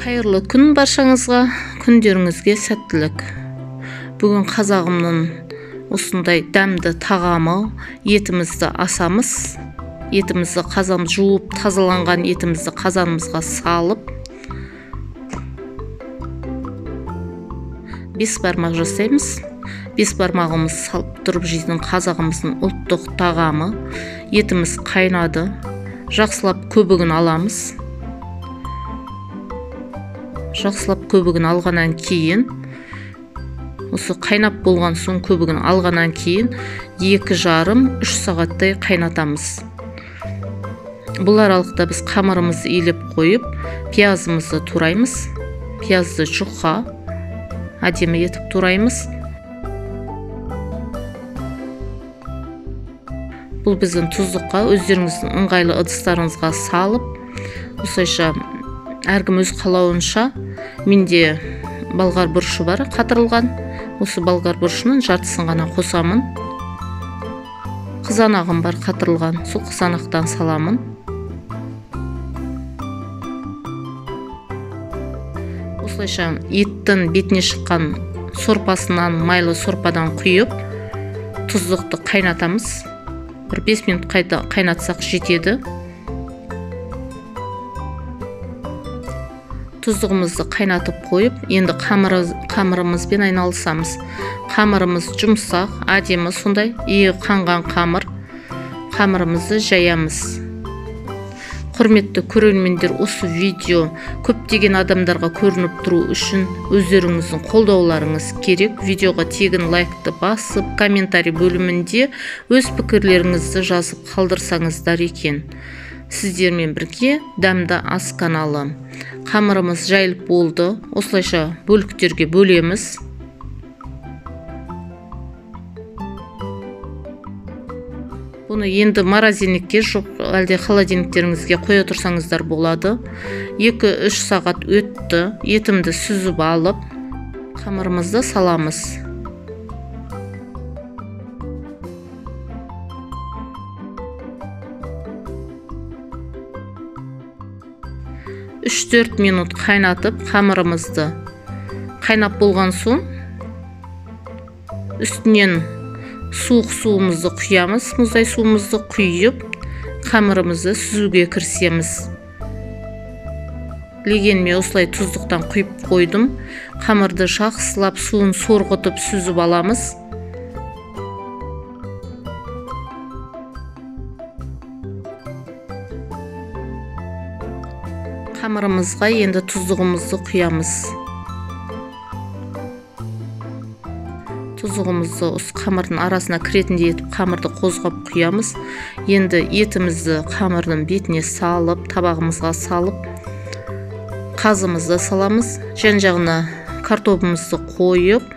Қайырлы күн баршаңызға, күндеріңізге сәттілік. Бүгін қазағымның осындай дәмді тағамы, етімізді асамыз. Етімізді жуып, тазаланған етімізді қазанымызға салып, 5 бармақ жасаймыз. 5 бармағымыз салып тұрып жейтін қазағымыздың ұлттық тағамы. Етіміз қайнады. Жақсылап көбігін аламыз. Жақсылап көбігін алғаннан кейін, осы қайнап болған соң көбігін алғаннан кейін 2,5-3 сағаттай қайнатамыз. Бұл аралықта біз қамырымызды илеп қойып, пиязымызды тураймыз. Пиязды жұқа, әдемі етіп тураймыз. Бұл біздің тұздыққа, өздеріңіздің ыңғайлы ыдыстарыңызға салып, осылайша әркім өз қалауынша, менде болгар бұрышы бар қатырылған. Осы болгар бұрышының жартысын ғана қосамын. Қызанағым бар қатырылған, сол қызанақтан саламын. Осылайша еттің бетіне шыққан сорпасынан, майлы сорпадан құйып, тұздықты қайнатамыз. Бір 5 минут қайнатсақ жетеді. Тұздығымызды қайнатып қойып, енді қамырымызбен айналысамыз. Қамырымыз жұмсақ, әдемі сондай, қанған қамыр. Қамырымызды жаямыз. Құрметті көрермендер, осы видео көптеген адамдарға көрініп тұру үшін өздеріңіздің қолдауларыңыз керек. Видеоға тегін лайкты басып, комментарий бөлімінде өз пікірлеріңізді жазып қалдырсаңыздар екен. Сіздермен бірге дәмді ас каналы. Қамырымыз жайылып болды. Осылайша бөліктерге бөлеміз. Бұны енді морозильникке жоқ, әлде холодильниктеріңізге қоя тұрсаңыздар болады. 2-3 сағат өтті. Етімді сүзіп алып, қамырымызды саламыз. Үш-төрт минут қайнатып, қамырымызды қайнап болған соң, үстінен суық суымызды құямыз. Мұздай суымызды құйып, қамырымызды сүзуге кірісеміз. Легенме осылай тұздықтан құйып қойдым. Қамырды жақсылап суын сорғытып сүзіп аламыз. Қамырымызға енді тұздығымызды құямыз. Тұздығымызды осы қамырдың арасына кіретіндей етіп қамырды қозғап құямыз. Енді етімізді қамырдың бетіне салып, табағымызға салып, қазымызды саламыз. Жан-жағына картобымызды қойып,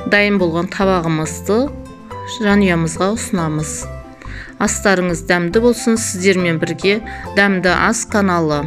дайын болған табағымызды жанұямызға ұсынамыз. Астарыңыз дәмді болсын. Сіздермен бірге дәмді ас каналы.